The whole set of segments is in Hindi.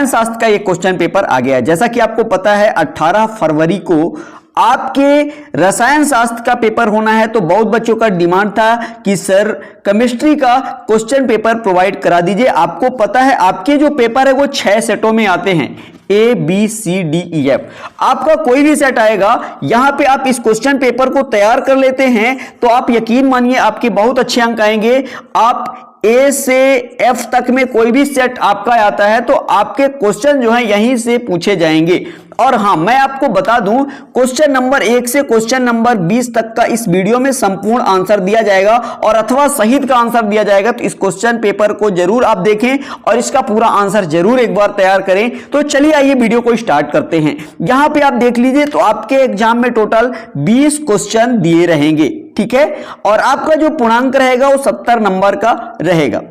रसायन शास्त्र का ये क्वेश्चन पेपर आ गया है। जैसा कि आपको पता है 18 फरवरी को आपके रसायन शास्त्र का पेपर होना है, तो बहुत बच्चों का डिमांड था कि सर केमिस्ट्री का क्वेश्चन पेपर प्रोवाइड करा दीजिए। आपको पता है आपके जो पेपर है वो 6 सेटों में आते हैं, A B C D E F। आपका कोई भी सेट आएगा, यहां पे आप इस क्वेश्चन पेपर को तैयार कर लेते हैं तो आप यकीन मानिए आपके बहुत अच्छे अंक आएंगे। आप A से F तक में कोई भी सेट आपका आता है तो आपके क्वेश्चन जो है यहीं से पूछे जाएंगे। और हां, मैं आपको बता दूं, क्वेश्चन नंबर 1 से क्वेश्चन नंबर 20 तक का इस वीडियो में संपूर्ण आंसर दिया जाएगा और अथवा सहित का आंसर दिया जाएगा। तो इस क्वेश्चन पेपर को जरूर आप देखें और इसका पूरा आंसर जरूर एक बार तैयार करें। तो चलिए आइए वीडियो को स्टार्ट करते हैं। यहां पे आप देख लीजिए तो आपके एग्जाम में टोटल 20 क्वेश्चन दिए रहेंगे, ठीक है, और आपका जो पूर्णांक रहेगा वो 70 नंबर का रहेगा।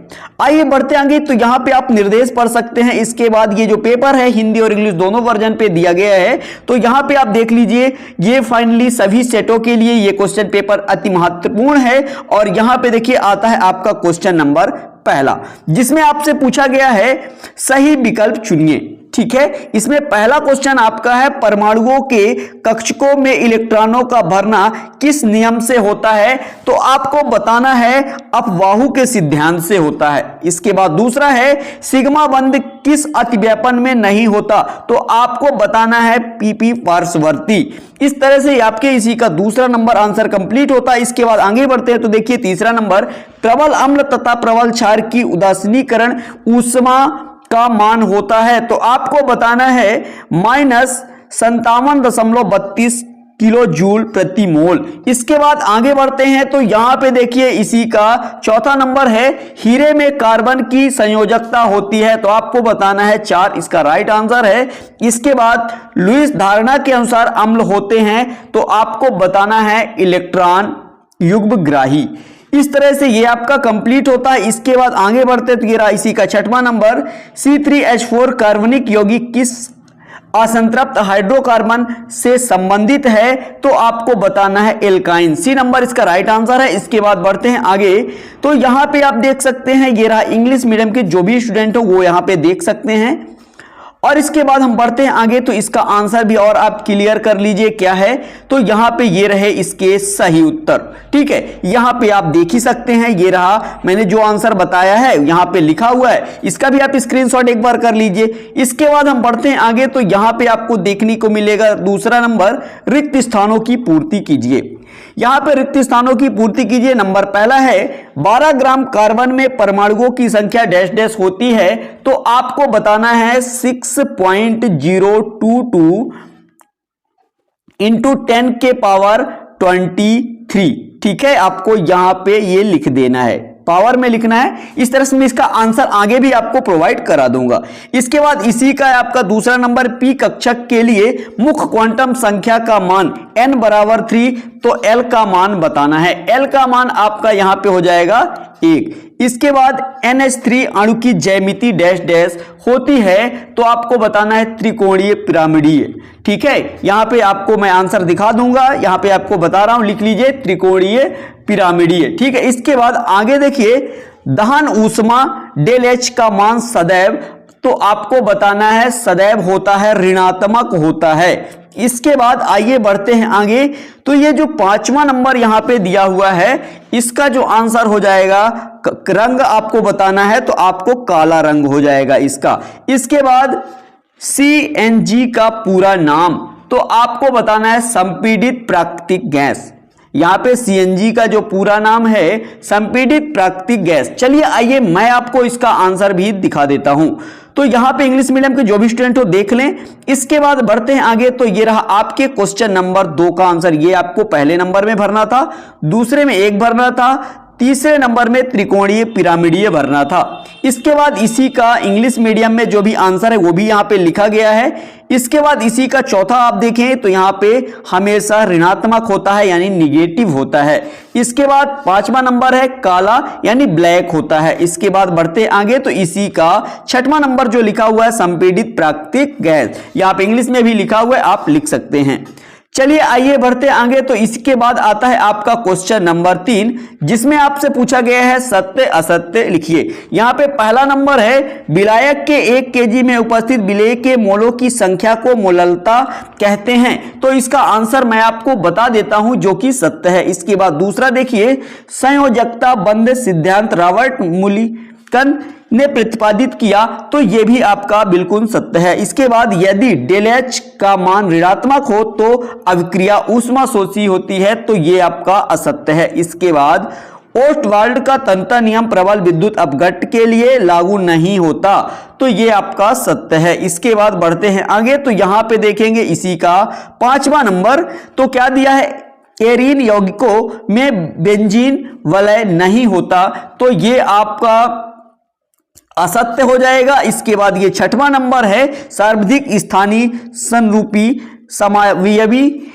आइए बढ़ते आगे। तो यहां पे आप निर्देश पढ़ सकते हैं। इसके बाद ये जो पेपर है हिंदी और इंग्लिश दोनों वर्जन पे दिया गया है। तो यहां पे आप देख लीजिए, ये फाइनली सभी सेटों के लिए ये क्वेश्चन पेपर अति महत्वपूर्ण है। और यहां पे देखिए आता है आपका क्वेश्चन नंबर पहला, जिसमें आपसे पूछा गया है सही विकल्प चुनिए, ठीक है। इसमें पहला क्वेश्चन आपका है परमाणुओं के कक्षकों में इलेक्ट्रॉनों का भरना किस नियम से होता है? तो आपको बताना है अपवाहु के सिद्धांत से होता है। इसके बाद दूसरा है सिग्मा बंध किस अतिव्यापन में नहीं होता? तो आपको बताना है पीपी पार्श्ववर्ती। इस तरह से आपके इसी का दूसरा नंबर आंसर कंप्लीट होता है। इसके बाद आगे बढ़ते हैं तो देखिए तीसरा नंबर, प्रबल अम्ल तथा प्रबल क्षार की उदासीनीकरण ऊष्मा का मान होता है। तो आपको बताना है -57.32 किलो जूल प्रति मोल। इसके बाद आगे बढ़ते हैं तो यहां पे देखिए इसी का चौथा नंबर है हीरे में कार्बन की संयोजकता होती है। तो आपको बताना है 4, इसका राइट आंसर है। इसके बाद लुईस धारणा के अनुसार अम्ल होते हैं, तो आपको बताना है इलेक्ट्रॉन युग्मग्राही। इस तरह से ये आपका कंप्लीट होता है। इसके बाद आगे बढ़ते तो ये रहा इसी का छठवां नंबर, C3H4 कार्बनिक यौगिक किस असंतृप्त हाइड्रोकार्बन से संबंधित है? तो आपको बताना है एल्काइन। सी नंबर इसका राइट आंसर है। इसके बाद बढ़ते हैं आगे तो यहां पे आप देख सकते हैं ये रहा इंग्लिश मीडियम के जो भी स्टूडेंट हो वो यहां पे देख सकते हैं। और इसके बाद हम बढ़ते हैं आगे तो इसका आंसर भी और आप क्लियर कर लीजिए क्या है। तो यहां पे ये रहे इसके सही उत्तर, ठीक है। यहां पे आप देख ही सकते हैं, ये रहा मैंने जो आंसर बताया है यहां पे लिखा हुआ है, इसका भी आप स्क्रीनशॉट एक बार कर लीजिए। इसके बाद हम बढ़ते हैं आगे तो यहां पे आपको देखने को मिलेगा दूसरा नंबर, रिक्त स्थानों की पूर्ति कीजिए। यहां पे रिक्त स्थानों की पूर्ति कीजिए। नंबर पहला है 12 ग्राम कार्बन में परमाणुओं की संख्या डैश डैश होती है। तो आपको बताना है 6.022 इंटू 10 के पावर 23, ठीक है। आपको यहां पे ये लिख देना है, पावर में लिखना है। इस तरह से मैं इसका आंसर आगे भी आपको प्रोवाइड करा दूंगा। इसके बाद इसी का आपका दूसरा नंबर, पी कक्षक के लिए मुख्य क्वांटम संख्या का मान n बराबर 3, तो L का मान बताना है। L का मान आपका यहां पे हो जाएगा 1। इसके बाद NH3 अणु की ज्यामिति डैश डैश होती है, तो आपको बताना है त्रिकोणीय पिरामिडीय, ठीक है। यहां पे आपको मैं आंसर दिखा दूंगा, यहां पे आपको बता रहा हूं, लिख लीजिए त्रिकोणीय पिरामिडीय, ठीक है। इसके बाद आगे देखिए दहन ऊष्मा डेल H का मान सदैव, तो आपको बताना है सदैव होता है ऋणात्मक होता है। इसके बाद आइए बढ़ते हैं आगे तो ये जो पांचवा नंबर यहां पे दिया हुआ है इसका जो आंसर हो जाएगा, रंग आपको बताना है तो आपको काला रंग हो जाएगा इसका। इसके बाद CNG का पूरा नाम, तो आपको बताना है संपीड़ित प्राकृतिक गैस। यहां पे CNG का जो पूरा नाम है संपीड़ित प्राकृतिक गैस। चलिए आइए मैं आपको इसका आंसर भी दिखा देता हूं। तो यहां पे इंग्लिश मीडियम के जो भी स्टूडेंट हो देख लें। इसके बाद बढ़ते हैं आगे तो ये रहा आपके क्वेश्चन नंबर 2 का आंसर। ये आपको पहले नंबर में भरना था, दूसरे में 1 भरना था, तीसरे नंबर में त्रिकोणीय पिरामिडीय भरना था। इसके बाद इसी का इंग्लिश मीडियम में जो भी आंसर है वो भी यहाँ पे लिखा गया है। इसके बाद इसी का चौथा आप देखें तो यहाँ पे हमेशा ऋणात्मक होता है यानी निगेटिव होता है। इसके बाद पांचवा नंबर है काला यानी ब्लैक होता है। इसके बाद बढ़ते आगे तो इसी का छठवां नंबर जो लिखा हुआ है संपीड़ित प्राकृतिक गैस, यहाँ पे इंग्लिश में भी लिखा हुआ है, आप लिख सकते हैं। चलिए आइए बढ़ते आगे। तो इसके बाद आता है आपका क्वेश्चन नंबर 3, जिसमें आपसे पूछा गया है सत्य असत्य लिखिए। यहां पे पहला नंबर है, विलायक के 1 केजी में उपस्थित विलेय के मोलों की संख्या को मोललता कहते हैं। तो इसका आंसर मैं आपको बता देता हूं, जो कि सत्य है। इसके बाद दूसरा देखिए, संयोजकता बंध सिद्धांत रॉबर्ट मुलिकन ने प्रतिपादित किया, तो यह भी आपका बिल्कुल सत्य है। इसके बाद यदि डेल एच का मान ऋणात्मक हो तो अभिक्रिया ऊष्माशोषी होती है, तो यह आपका असत्य है। इसके बाद ओस्टवाल्ड का तंत्र नियम प्रबल विद्युत अपघट्ट के लिए लागू नहीं होता, तो यह आपका सत्य है। इसके बाद बढ़ते हैं आगे। तो यहां पे देखेंगे इसी का 5वां नंबर, तो क्या दिया है, एरीन यौगिकों में बेंजीन वलय नहीं होता, तो यह आपका असत्य हो जाएगा। इसके बाद ये 6वां नंबर है, सर्वाधिक स्थानीय संरूपी समावयवी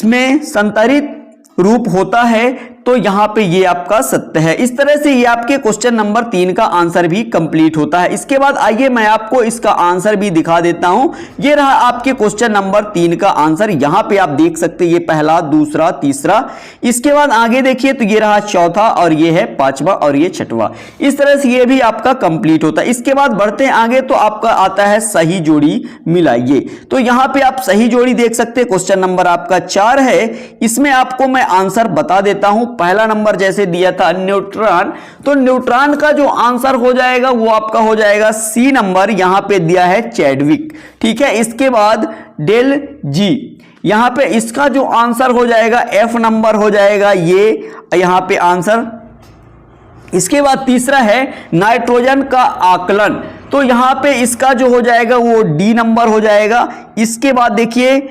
में संतरित रूप होता है, तो यहां पे ये आपका सत्य है। इस तरह से ये आपके क्वेश्चन नंबर 3 का आंसर भी कंप्लीट होता है। इसके बाद आइए मैं आपको इसका आंसर भी दिखा देता हूं। ये रहा आपके क्वेश्चन नंबर 3 का आंसर। यहां पे आप देख सकते हैं, ये पहला, दूसरा, तीसरा। इसके बाद आगे देखिए, तो ये रहा चौथा, और ये है 5वां, और ये 6वां। इस तरह से ये भी आपका कंप्लीट होता है। इसके बाद बढ़ते हैं आगे, तो आपका आता है सही जोड़ी मिलाइए। तो यहां पे आप सही जोड़ी देख सकते हैं, क्वेश्चन नंबर आपका 4 है। इसमें आपको मैं आंसर बता देता हूं। पहला नंबर जैसे दिया था न्यूट्रॉन, तो न्यूट्रॉन का जो आंसर हो जाएगा वो आपका हो जाएगा सी नंबर, यहां पे दिया है चैडविक, ठीक है। इसके बाद डेल जी, यहां पे इसका जो आंसर हो जाएगा एफ नंबर हो जाएगा ये यहां पे आंसर। इसके बाद तीसरा है नाइट्रोजन का आकलन, तो यहां पे इसका जो हो जाएगा वो डी नंबर हो जाएगा। इसके बाद देखिए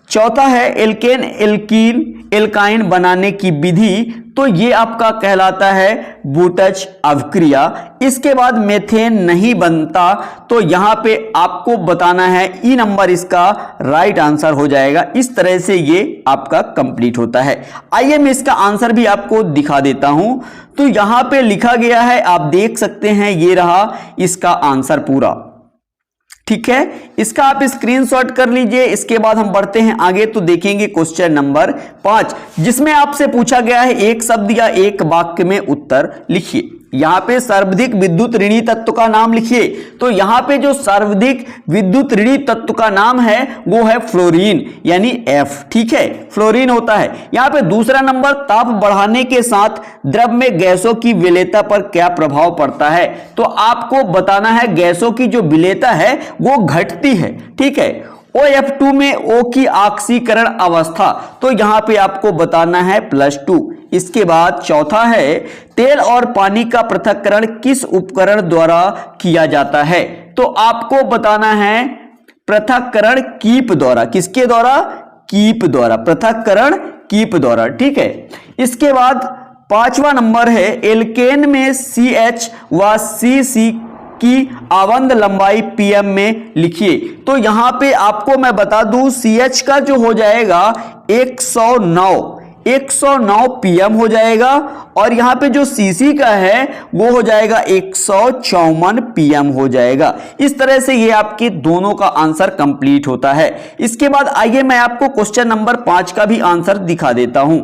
चौथा है एल्केन एल्कीन एल्काइन बनाने की विधि, तो ये आपका कहलाता है बूटच अभिक्रिया। इसके बाद मेथेन नहीं बनता, तो यहां पे आपको बताना है ई नंबर, इसका राइट आंसर हो जाएगा। इस तरह से ये आपका कंप्लीट होता है। आइए मैं इसका आंसर भी आपको दिखा देता हूं। तो यहां पे लिखा गया है, आप देख सकते हैं, ये रहा इसका आंसर पूरा, ठीक है। इसका आप स्क्रीनशॉट कर लीजिए। इसके बाद हम बढ़ते हैं आगे, तो देखेंगे क्वेश्चन नंबर 5, जिसमें आपसे पूछा गया है एक शब्द या एक वाक्य में उत्तर लिखिए। यहां पे सर्वाधिक विद्युत ऋणी तत्व का नाम लिखिए। तो यहां पे जो सर्वाधिक विद्युत ऋणी तत्व का नाम है वो है फ्लोरीन, यानी एफ, ठीक है, फ्लोरीन होता है। यहां पे दूसरा नंबर, ताप बढ़ाने के साथ द्रव में गैसों की विलेयता पर क्या प्रभाव पड़ता है, तो आपको बताना है गैसों की जो विलेयता है वो घटती है, ठीक है। OF2 में O की ऑक्सीकरण अवस्था, तो यहां पे आपको बताना है +2। इसके बाद चौथा है तेल और पानी का पृथक्करण किस उपकरण द्वारा किया जाता है, तो आपको बताना है पृथक्करण कीप द्वारा। किसके द्वारा? कीप द्वारा, पृथक्करण कीप द्वारा, ठीक है। इसके बाद 5वां नंबर है एल्केन में CH व CC की आवंद लंबाई pm में लिखिए। तो यहां पे आपको मैं बता दूं, CH का जो हो जाएगा 109 pm हो जाएगा, और यहां पे जो CC का है वो हो जाएगा 154 pm हो जाएगा। इस तरह से ये आपके दोनों का आंसर कंप्लीट होता है। इसके बाद आइए मैं आपको क्वेश्चन नंबर 5 का भी आंसर दिखा देता हूं।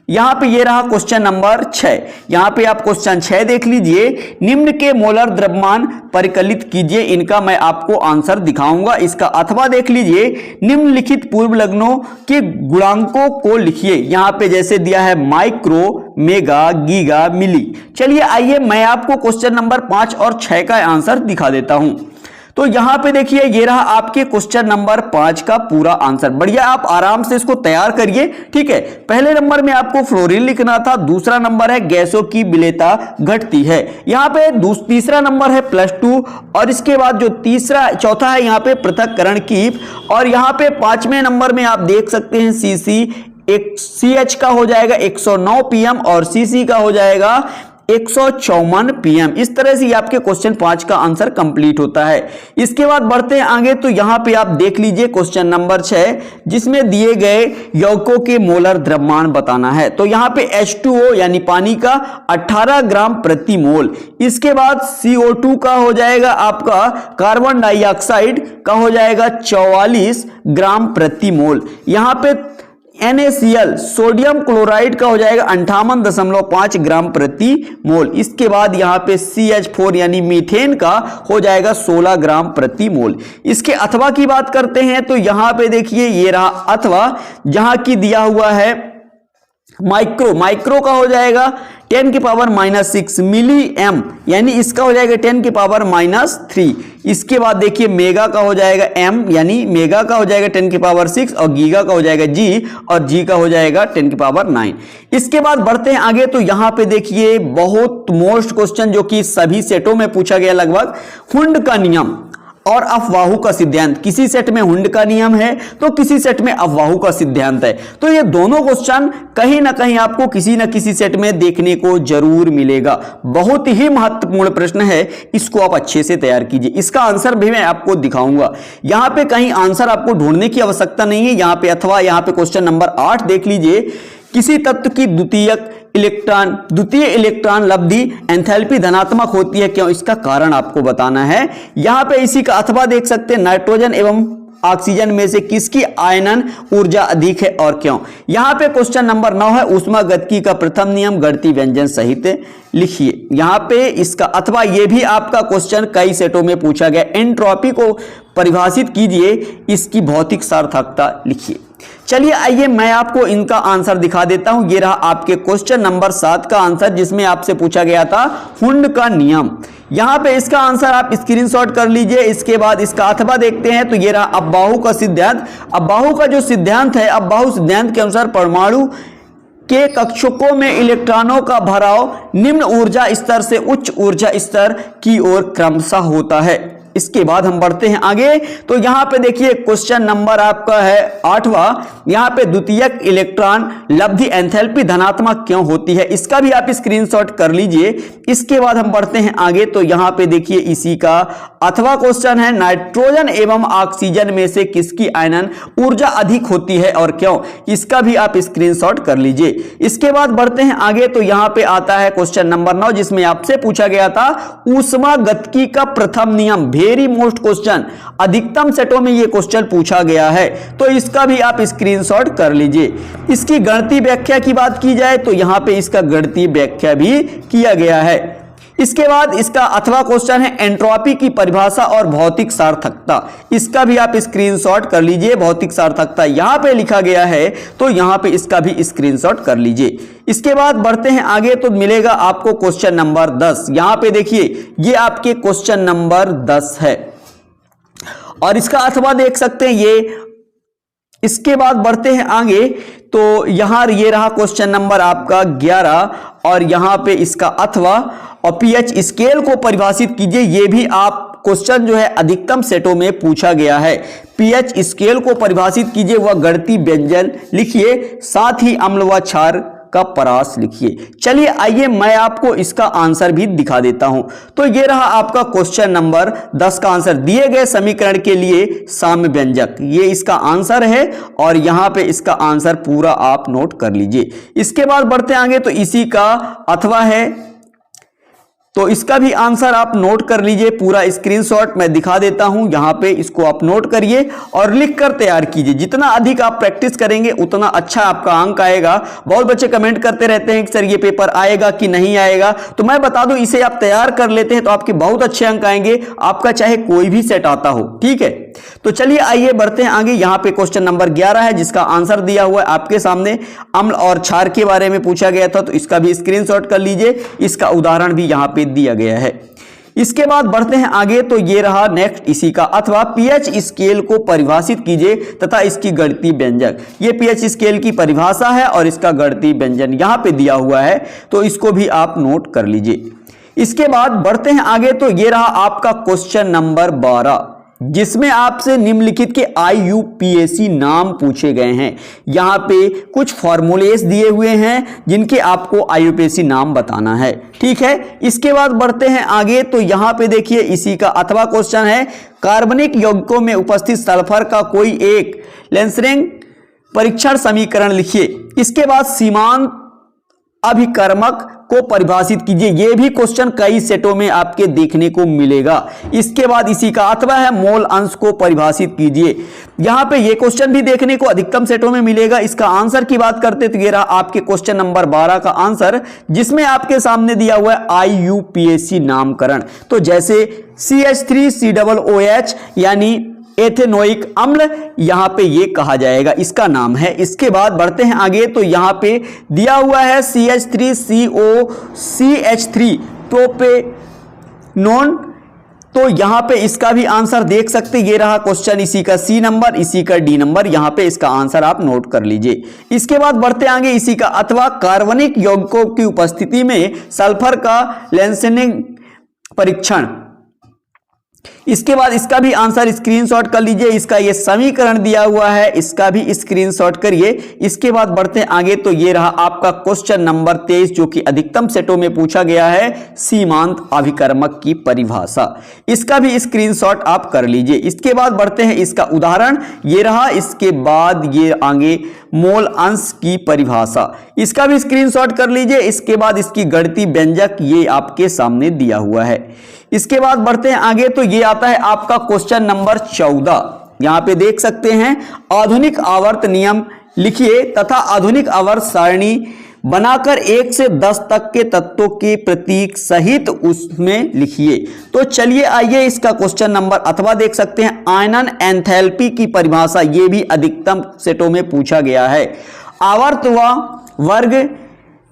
यहां पे ये रहा क्वेश्चन नंबर 6। यहां पे आप क्वेश्चन 6 देख लीजिए, निम्न के मोलर द्रव्यमान परिकलित कीजिए, इनका मैं आपको आंसर दिखाऊंगा। इसका अथवा देख लीजिए, निम्नलिखित पूर्व लग्नों के गुणांकों को लिखिए। यहां पे जैसे दिया है माइक्रो, मेगा, गीगा, मिली। चलिए आइए मैं आपको क्वेश्चन नंबर 5 और 6 का आंसर दिखा देता हूं। तो यहां पे देखिए, ये रहा आपके क्वेश्चन नंबर 5 का पूरा आंसर। बढ़िया, आप आराम से इसको तैयार करिए, ठीक है। पहले नंबर में आपको फ्लोरीन लिखना था, दूसरा नंबर है गैसों की विलेयता घटती है, यहां पे तीसरा नंबर है +2, और इसके बाद जो चौथा है यहां पे पृथक्करण कीप, और यहां पे 5वें नंबर में आप देख सकते हैं CH का हो जाएगा 109 pm और CC का हो जाएगा 154 pm। इस तरह से आपके क्वेश्चन 5 का आंसर कंप्लीट होता है। इसके बाद बढ़ते हैं आगे, तो यहां पे आप देख लीजिए क्वेश्चन नंबर 6, जिसमें दिए गए यौगिकों के मोलर द्रव्यमान बताना है। तो यहां पे H2O यानी पानी का 18 ग्राम प्रति मोल। इसके बाद CO2 का हो जाएगा आपका कार्बन डाइऑक्साइड का हो जाएगा 44 ग्राम प्रति मोल। यहां पे NaCl सोडियम क्लोराइड का हो जाएगा 58.5 ग्राम प्रति मोल। इसके बाद यहां पे CH4 यानी मीथेन का हो जाएगा 16 ग्राम प्रति मोल। इसके अथवा की बात करते हैं तो यहां पे देखिए ये रहा अथवा, जहां की दिया हुआ है माइक्रो का हो जाएगा 10⁻⁻6 मिली एम, यानी इसका हो जाएगा 10⁻⁻3। इसके बाद देखिए मेगा का हो जाएगा m, यानी मेगा का हो जाएगा 10⁻6 और गीगा का हो जाएगा g और g का हो जाएगा 10⁻9। इसके बाद बढ़ते हैं आगे तो यहां पे देखिए बहुत मोस्ट क्वेश्चन जो कि सभी सेटों में पूछा गया लगभग, हुंड का नियम और अफवाहु का सिद्धांत। किसी सेट में हुंड का नियम है तो किसी सेट में अफवाहु का सिद्धांत है। तो ये दोनों क्वेश्चन कहीं ना कहीं आपको किसी ना किसी सेट में देखने को जरूर मिलेगा। बहुत ही महत्वपूर्ण प्रश्न है, इसको आप अच्छे से तैयार कीजिए। इसका आंसर भी मैं आपको दिखाऊंगा। यहां पे कहीं आंसर आपको ढूंढने की आवश्यकता नहीं है। यहां पे अथवा यहां पे क्वेश्चन नंबर 8 देख लीजिए, किसी तत्व की द्वितीय इलेक्ट्रॉन लब्धि एंथैल्पी धनात्मक होती है, क्यों? इसका कारण आपको बताना है। यहां पे इसी का अथवा देख सकते हैं, नाइट्रोजन एवं ऑक्सीजन में से किसकी आयनन ऊर्जा अधिक है और क्यों? यहां पे क्वेश्चन नंबर 9 है, ऊष्मागतिकी का प्रथम नियम गणितीय व्यंजन सहित लिखिए। यहां पे इसका अथवा ये भी आपका क्वेश्चन कई सेटों में पूछा गया। एंट्रोपी को परिभाषित कीजिए, इसकी भौतिक सार्थकता लिखिए। चलिए आइए मैं आपको इनका आंसर दिखा देता हूं। ये रहा आपके क्वेश्चन नंबर 7 का आंसर, जिसमें आपसे पूछा गया था हुंड का नियम। यहां पे इसका आंसर आप स्क्रीनशॉट कर लीजिए। इसके बाद इसका अथवा देखते हैं तो ये रहा अफबाहु का सिद्धांत। अफबाहु का जो सिद्धांत है, अफबाहु सिद्धांत के अनुसार परमाणु के कक्षकों में इलेक्ट्रॉनों का भराव निम्न ऊर्जा स्तर से उच्च ऊर्जा स्तर की ओर क्रमशः होता है। इसके बाद हम बढ़ते हैं आगे तो यहां पे देखिए क्वेश्चन नंबर आपका है 8वां। यहां पे द्वितीयक इलेक्ट्रॉन लब्धि एंथैल्पी धनात्मक क्यों होती है, इसका भी आप स्क्रीनशॉट कर लीजिए। इसके बाद हम बढ़ते हैं आगे तो यहां पे देखिए इसी का अथवा क्वेश्चन है, नाइट्रोजन एवं ऑक्सीजन में से किसकी आयनन ऊर्जा अधिक होती है और क्यों? इसका भी आप स्क्रीनशॉट कर लीजिए। इसके बाद बढ़ते हैं आगे तो यहां पे आता है क्वेश्चन नंबर 9, जिसमें आपसे पूछा गया था ऊष्मागतिकी का प्रथम नियम। वेरी मोस्ट क्वेश्चन, अधिकतम सेटों में यह क्वेश्चन पूछा गया है, तो इसका भी आप स्क्रीनशॉट कर लीजिए। इसकी गणितीय व्याख्या की बात की जाए तो यहां पे इसका गणितीय व्याख्या भी किया गया है। इसके बाद इसका अथवा क्वेश्चन है एंट्रोपी की परिभाषा और भौतिक सार्थकता। इसका भी आप स्क्रीनशॉट कर लीजिए। भौतिक सार्थकता यहां पे लिखा गया है तो यहां पे इसका भी स्क्रीनशॉट कर लीजिए। इसके बाद बढ़ते हैं आगे तो मिलेगा आपको क्वेश्चन नंबर 10। यहां पे देखिए ये आपके क्वेश्चन नंबर 10 है और इसका अथवा देख सकते हैं ये। इसके बाद बढ़ते हैं आगे तो यहां ये रहा क्वेश्चन नंबर आपका 11 और यहां पे इसका अथवा और पीएच स्केल को परिभाषित कीजिए। ये भी आप क्वेश्चन जो है अधिकतम सेटों में पूछा गया है। पीएच स्केल को परिभाषित कीजिए, वह गणितीय व्यंजन लिखिए, साथ ही अम्ल व क्षार का परास लिखिए। चलिए आइए मैं आपको इसका आंसर भी दिखा देता हूं। तो ये रहा आपका क्वेश्चन नंबर 10 का आंसर। दिए गए समीकरण के लिए साम्य व्यंजक, ये इसका आंसर है और यहां पे इसका आंसर पूरा आप नोट कर लीजिए। इसके बाद बढ़ते आगे तो इसी का अथवा है, तो इसका भी आंसर आप नोट कर लीजिए। पूरा स्क्रीनशॉट मैं दिखा देता हूं, यहां पे इसको आप नोट करिए और लिख कर तैयार कीजिए। जितना अधिक आप प्रैक्टिस करेंगे उतना अच्छा आपका अंक आएगा। बहुत बच्चे कमेंट करते रहते हैं कि सर ये पेपर आएगा कि नहीं आएगा, तो मैं बता दूं इसे आप तैयार कर लेते हैं तो आपके बहुत अच्छे अंक आएंगे, आपका चाहे कोई भी सेट आता हो। ठीक है, तो चलिए आइए बढ़ते हैं आगे। यहां पे क्वेश्चन नंबर 11 है जिसका आंसर दिया हुआ है आपके सामने। अम्ल और क्षार के बारे में पूछा गया था तो इसका भी स्क्रीनशॉट कर लीजिए। इसका उदाहरण भी यहां पे दिया गया है। इसके बाद बढ़ते हैं आगे तो ये रहा नेक्स्ट इसी का अथवा पीएच स्केल को परिभाषित कीजिए तथा इसकी गणितीय व्यंजक। ये पीएच स्केल की परिभाषा है और इसका गणितीय व्यंजन यहां पे दिया हुआ है, तो इसको भी आप नोट कर लीजिए। इसके बाद बढ़ते हैं आगे तो ये रहा आपका क्वेश्चन नंबर 12 जिसमें आपसे निम्नलिखित के IUPAC नाम पूछे गए हैं। यहां पे कुछ फॉर्मूलेस दिए हुए हैं जिनके आपको IUPAC नाम बताना है। ठीक है, इसके बाद बढ़ते हैं आगे तो यहां पे देखिए इसी का अथवा क्वेश्चन है, कार्बनिक यौगिकों में उपस्थित सल्फर का कोई एक लेंसरिंग परीक्षण समीकरण लिखिए। इसके बाद सीमांत अभिकर्मक को परिभाषित कीजिए। यह भी क्वेश्चन कई सेटों में आपके देखने को मिलेगा। इसके बाद इसी का अथवा है मोल अंश को परिभाषित कीजिए। यहां पे ये क्वेश्चन भी देखने को अधिकतम सेटों में मिलेगा। इसका आंसर की बात करते तो ये रहा आपके क्वेश्चन नंबर 12 का आंसर, जिसमें आपके सामने दिया हुआ है IUPAC नामकरण। तो जैसे CH3COOH यानी एथेनोइक अम्ल, यहां पे ये कहा जाएगा, इसका नाम है। इसके बाद बढ़ते हैं आगे, तो यहां पे दिया हुआ है CH3COCH3 प्रोपेनोन। तो यहां पे इसका भी आंसर देख सकते, ये रहा क्वेश्चन, इसी का C नंबर, इसी का D नंबर, यहां पे इसका आंसर आप नोट कर लीजिए। इसके बाद बढ़ते आगे, इसी का अथवा कार्बनिक यौगिकों की उपस्थिति में सल्फर का लेंसेनिंग परीक्षण। इसके बाद इसका भी आंसर स्क्रीनशॉट कर लीजिए। इसका ये समीकरण दिया हुआ है, इसका भी स्क्रीनशॉट करिए। इसके बाद बढ़ते हैं आगे, तो ये रहा आपका क्वेश्चन नंबर 23, जो कि अधिकतम सेटों में पूछा गया है, सीमांत अभिकर्मक की परिभाषा। इसका भी स्क्रीनशॉट आप कर लीजिए। इसके बाद बढ़ते हैं, इसका उदाहरण ये रहा। इसके बाद ये आगे मोल अंश की परिभाषा, इसका भी स्क्रीनशॉट कर लीजिए। इसके बाद इसकी गणितीय व्यंजक ये आपके सामने दिया हुआ है। इसके बाद बढ़ते हैं आगे, तो ये आता है आपका क्वेश्चन नंबर 14। यहां पे देख सकते हैं, आधुनिक आवर्त नियम लिखिए तथा आधुनिक आवर्त सारणी बनाकर 1 से 10 तक के तत्वों के प्रतीक सहित उसमें लिखिए। तो चलिए आइए इसका क्वेश्चन नंबर अथवा देख सकते हैं, आयनन एंथैल्पी की परिभाषा, ये भी अधिकतम सेटों में पूछा गया है। आवर्त व वर्ग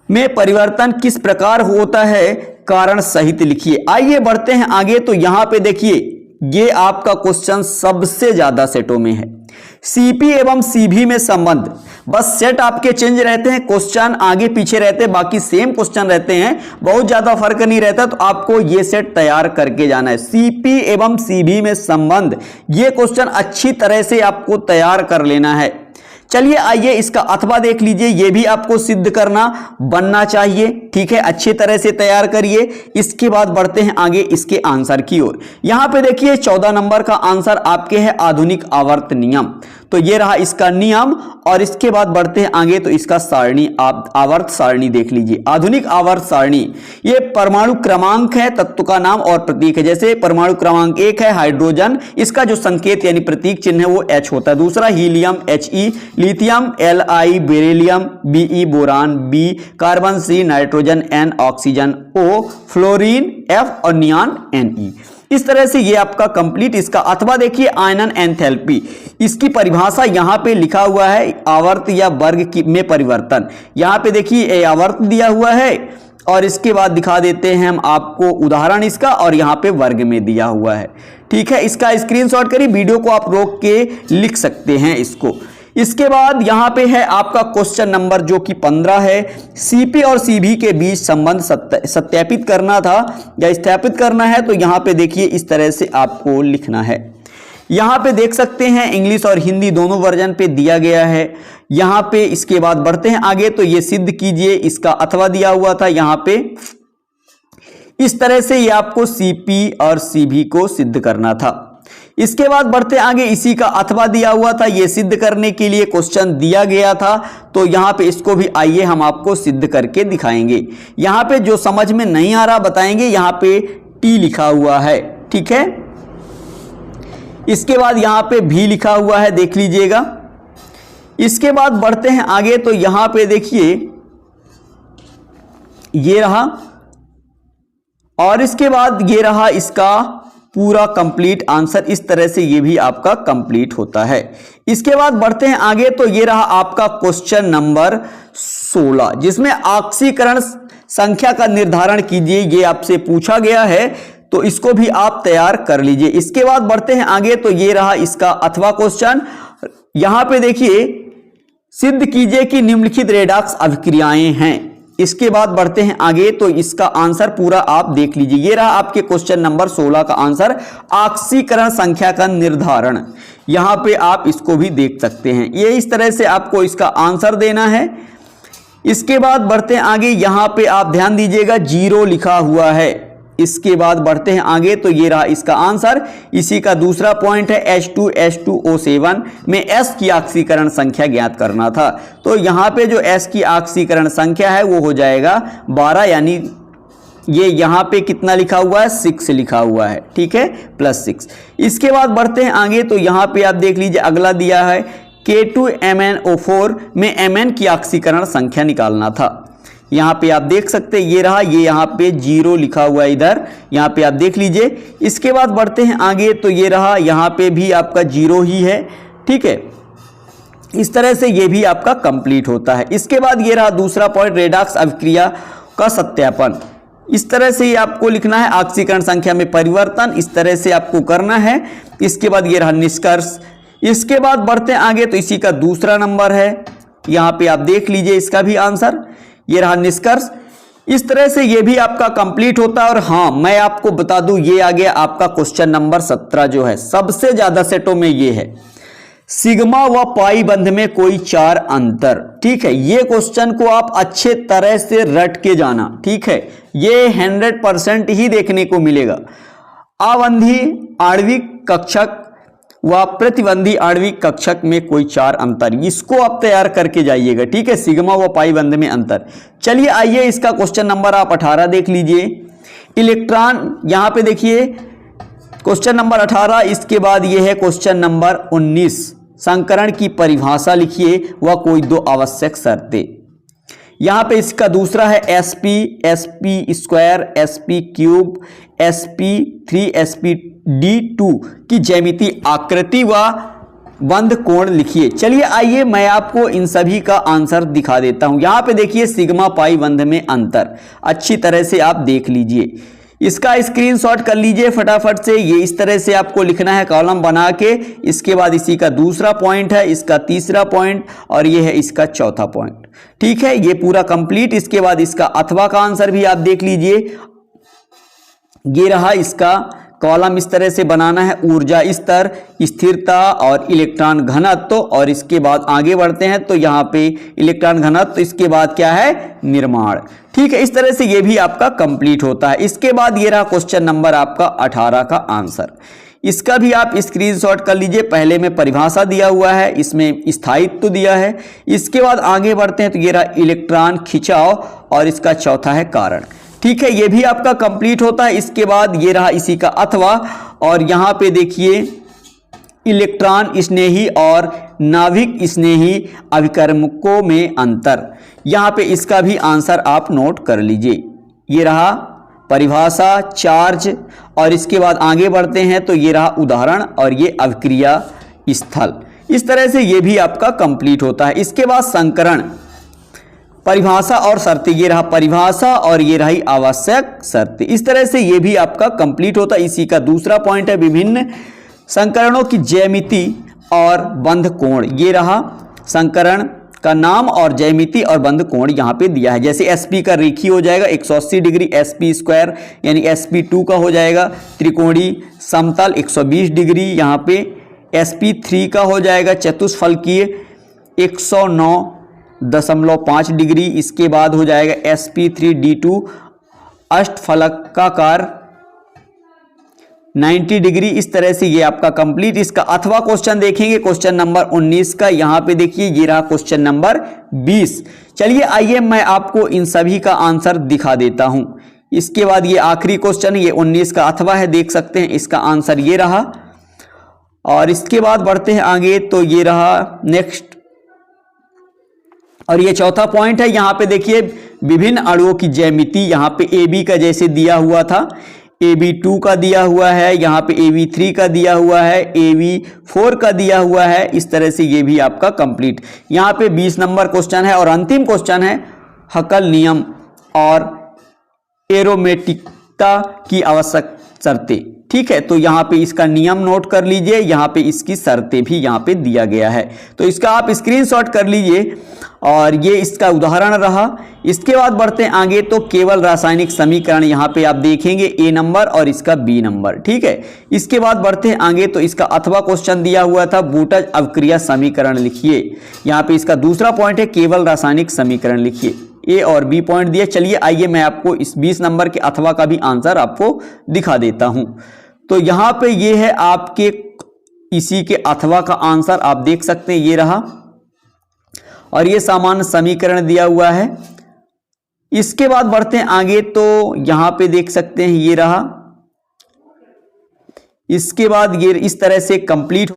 में परिवर्तन किस प्रकार होता है, कारण सहित लिखिए। आइए बढ़ते हैं आगे, तो यहां पे देखिए, ये आपका क्वेश्चन सबसे ज्यादा सेटों में है। CP एवं CV में संबंध, बस सेट आपके चेंज रहते हैं, क्वेश्चन आगे पीछे रहते हैं, बाकी सेम क्वेश्चन रहते हैं, बहुत ज्यादा फर्क नहीं रहता। तो आपको ये सेट तैयार करके जाना है। CP एवं CV में संबंध, ये क्वेश्चन अच्छी तरह से आपको तैयार कर लेना है। चलिए आइए इसका अथवा देख लीजिए, ये भी आपको सिद्ध करना बनना चाहिए, ठीक है, अच्छी तरह से तैयार करिए। इसके बाद बढ़ते हैं आगे इसके आंसर की ओर। यहां पे देखिए 14 नंबर का आंसर आपके है आधुनिक आवर्त नियम। तो ये रहा इसका नियम, और इसके बाद बढ़ते हैं आगे, तो इसका सारणी, आप आवर्त सारणी देख लीजिए। आधुनिक आवर्त सारणी, ये परमाणु क्रमांक है, तत्व का नाम और प्रतीक है। जैसे परमाणु क्रमांक 1 है हाइड्रोजन, इसका जो संकेत यानी प्रतीक चिन्ह है वो H होता है। दूसरा helium He, lithium Li, beryllium Be, boron B, carbon C, nitrogen N, oxygen O, fluorine F और नियॉन Ne। इस तरह से ये आपका कंप्लीट। इसका अथवा देखिए, आयनन एंथैल्पी, इसकी परिभाषा यहां पे लिखा हुआ है, आवर्त या वर्ग में परिवर्तन। यहां पे देखिए आवर्त दिया हुआ है, और इसके बाद दिखा देते हैं हम आपको उदाहरण इसका, और यहां पे वर्ग में दिया हुआ है, ठीक है। इसका स्क्रीनशॉट करिए, वीडियो को आप रोक के लिख सकते हैं इसको। इसके बाद यहां पे है आपका क्वेश्चन नंबर जो कि 15 है। CP और CV के बीच संबंध सत्यापित करना था या स्थापित करना है। तो यहां पे देखिए इस तरह से आपको लिखना है। यहां पे देख सकते हैं इंग्लिश और हिंदी दोनों वर्जन पे दिया गया है। यहां पे इसके बाद बढ़ते हैं आगे, तो ये सिद्ध कीजिए, इसका अथवा दिया हुआ था यहां पे। इस तरह से ये आपको CP और CV को सिद्ध करना था। इसके बाद बढ़ते आगे, इसी का अथवा दिया हुआ था, यह सिद्ध करने के लिए क्वेश्चन दिया गया था। तो यहां पे इसको भी आइए हम आपको सिद्ध करके दिखाएंगे। यहां पे जो समझ में नहीं आ रहा बताएंगे, यहां पे T लिखा हुआ है, ठीक है। इसके बाद यहां पे भी लिखा हुआ है, देख लीजिएगा। इसके बाद बढ़ते हैं आगे, तो यहां पे देखिए ये रहा, और इसके बाद ये रहा इसका पूरा कंप्लीट आंसर। इस तरह से ये भी आपका कंप्लीट होता है। इसके बाद बढ़ते हैं आगे, तो ये रहा आपका क्वेश्चन नंबर 16, जिसमें ऑक्सीकरण संख्या का निर्धारण कीजिए, ये आपसे पूछा गया है। तो इसको भी आप तैयार कर लीजिए। इसके बाद बढ़ते हैं आगे, तो ये रहा इसका अथवा क्वेश्चन। यहां पे देखिए, सिद्ध कीजिए कि निम्नलिखित रेडॉक्स अभिक्रियाएं हैं। इसके बाद बढ़ते हैं आगे, तो इसका आंसर पूरा आप देख लीजिए। ये रहा आपके क्वेश्चन नंबर 16 का आंसर, ऑक्सीकरण संख्या का निर्धारण। यहां पे आप इसको भी देख सकते हैं। ये इस तरह से आपको इसका आंसर देना है। इसके बाद बढ़ते हैं आगे, यहां पे आप ध्यान दीजिएगा 0 लिखा हुआ है। इसके बाद बढ़ते हैं आगे तो ये रहा इसका आंसर। इसी का दूसरा पॉइंट है H2H2O7 में S की ऑक्सीकरण संख्या ज्ञात करना था। तो यहाँ पे जो S की ऑक्सीकरण संख्या है वो हो जाएगा 12, यानी ये यहाँ पे कितना लिखा हुआ है 6 लिखा हुआ है, ठीक है, +6। इसके बाद बढ़ते हैं आगे तो यहाँ पे आप देख लीजिए अगला दिया है K2MnO4 में Mn की ऑक्सीकरण संख्या निकालना था। यहाँ पे आप देख सकते हैं ये रहा, ये यहाँ पे 0 लिखा हुआ है इधर, यहाँ पे आप देख लीजिए। इसके बाद बढ़ते हैं आगे तो ये रहा, यहाँ पे भी आपका 0 ही है, ठीक है। इस तरह से ये भी आपका कंप्लीट होता है। इसके बाद ये रहा दूसरा पॉइंट, रेडॉक्स अभिक्रिया का सत्यापन। इस तरह से आपको लिखना है, ऑक्सीकरण संख्या में परिवर्तन, इस तरह से आपको करना है। इसके बाद ये रहा निष्कर्ष। इसके बाद बढ़ते हैं आगे तो इसी का दूसरा नंबर है, यहाँ पे आप देख लीजिए इसका भी आंसर, ये रहा निष्कर्ष। इस तरह से ये भी आपका कंप्लीट होता है। और हाँ, मैं आपको बता दूं ये आ गया आपका क्वेश्चन नंबर 17 जो है, सबसे ज्यादा सेटों में ये है, सिग्मा व पाई बंध में कोई 4 अंतर, ठीक है। ये क्वेश्चन को आप अच्छे तरह से रट के जाना, ठीक है, ये 100% ही देखने को मिलेगा। अबंधी आणविक कक्षक व प्रतिबंधी आणविक कक्षक में कोई 4 अंतर, इसको आप तैयार करके जाइएगा, ठीक है, सिग्मा व पाई बंध में अंतर। चलिए आइए इसका क्वेश्चन नंबर आप 18 देख लीजिए। इलेक्ट्रॉन, यहां पे देखिए क्वेश्चन नंबर 18, इसके बाद ये है क्वेश्चन नंबर 19, संकरण की परिभाषा लिखिए व कोई 2 आवश्यक शर्तें। यहां पे इसका दूसरा है sp, sp², sp³ sp3 sp(d)2 की ज्यामिति आकृति व बंध कोण लिखिए। चलिए आइए मैं आपको इन सभी का आंसर दिखा देता हूं। यहां पे देखिए सिग्मा पाई बंध में अंतर, अच्छी तरह से आप देख लीजिए, इसका स्क्रीनशॉट कर लीजिए फटाफट से। ये इस तरह से आपको लिखना है कॉलम बना के। इसके बाद इसी का दूसरा पॉइंट है, इसका तीसरा पॉइंट और ये है इसका चौथा पॉइंट, ठीक है, ये पूरा कंप्लीट। इसके बाद इसका अथवा का आंसर भी आप देख लीजिए, ये रहा इसका कॉलम, इस तरह से बनाना है, ऊर्जा स्तर, स्थिरता और इलेक्ट्रॉन घनत्व। और इसके बाद आगे बढ़ते हैं तो यहाँ पे इलेक्ट्रॉन घनत्व, इसके बाद क्या है निर्माण, ठीक है। इस तरह से ये भी आपका कंप्लीट होता है। इसके बाद ये रहा क्वेश्चन नंबर आपका 18 का आंसर, इसका भी आप स्क्रीनशॉट कर लीजिए। पहले में परिभाषा दिया हुआ है, इसमें स्थायित्व दिया है। इसके बाद आगे बढ़ते हैं तो ये रहा इलेक्ट्रॉन खिंचाव और इसका चौथा है कारण, ठीक है, ये भी आपका कंप्लीट होता है। इसके बाद ये रहा इसी का अथवा और यहां पे देखिए इलेक्ट्रॉन स्नेही और नाभिक स्नेही अभिकर्मकों में अंतर, यहां पे इसका भी आंसर आप नोट कर लीजिए। ये रहा परिभाषा, चार्ज और इसके बाद आगे बढ़ते हैं तो ये रहा उदाहरण और ये अभिक्रिया स्थल। इस तरह से ये भी आपका कंप्लीट होता है। इसके बाद संकरण, परिभाषा और शर्तें, ये रहा परिभाषा और ये रही आवश्यक शर्तें। इस तरह से ये भी आपका कंप्लीट होता है। इसी का दूसरा पॉइंट है विभिन्न संकरणों की ज्यामिति और बंध कोण, ये रहा संकरण का नाम और ज्यामिति और बंध कोण यहाँ पे दिया है। जैसे sp का रेखीय हो जाएगा 180 डिग्री, sp² यानी sp2 का हो जाएगा त्रिकोणीय समतल 120 डिग्री, यहाँ पे sp3 का हो जाएगा चतुष्फलकीय 109.5 डिग्री। इसके बाद हो जाएगा sp3d2 अष्टफलकाकार 90 डिग्री। इस तरह से ये आपका कंप्लीट। इसका अथवा क्वेश्चन देखेंगे क्वेश्चन नंबर 19 का, यहां पे देखिए ये रहा क्वेश्चन नंबर 20। चलिए आइए मैं आपको इन सभी का आंसर दिखा देता हूं। इसके बाद ये आखिरी क्वेश्चन है, ये 19 का अथवा है, देख सकते हैं इसका आंसर ये रहा। और इसके बाद बढ़ते हैं आगे तो ये रहा नेक्स्ट और ये चौथा पॉइंट है। यहां पे देखिए विभिन्न अणुओं की ज्यामिति, यहां पे AB का जैसे दिया हुआ था, AB2 का दिया हुआ है, यहाँ पे AB3 का दिया हुआ है, AB4 का दिया हुआ है। इस तरह से ये भी आपका कंप्लीट। यहाँ पे 20 नंबर क्वेश्चन है और अंतिम क्वेश्चन है हकल नियम और एरोमेटिकता की आवश्यक शर्तें, ठीक है। तो यहाँ पे इसका नियम नोट कर लीजिए, यहाँ पे इसकी शर्तें भी यहाँ पे दिया गया है, तो इसका आप स्क्रीनशॉट कर लीजिए। और ये इसका उदाहरण रहा। इसके बाद बढ़ते हैं आगे तो केवल रासायनिक समीकरण, यहाँ पे आप देखेंगे A नंबर और इसका B नंबर, ठीक है। इसके बाद बढ़ते हैं आगे तो इसका अथवा क्वेश्चन दिया हुआ था बूटज अवक्रिया समीकरण लिखिए। यहाँ पे इसका दूसरा पॉइंट है केवल रासायनिक समीकरण लिखिए। ए और बी पॉइंट दिए। चलिए आइए मैं आपको इस 20 नंबर के अथवा का भी आंसर आपको दिखा देता हूं। तो यहां पे ये है आपके इसी के अथवा का आंसर, आप देख सकते हैं ये रहा, और ये सामान्य समीकरण दिया हुआ है। इसके बाद बढ़ते हैं आगे, तो यहां पे देख सकते हैं ये रहा। इसके बाद ये इस तरह से कंप्लीट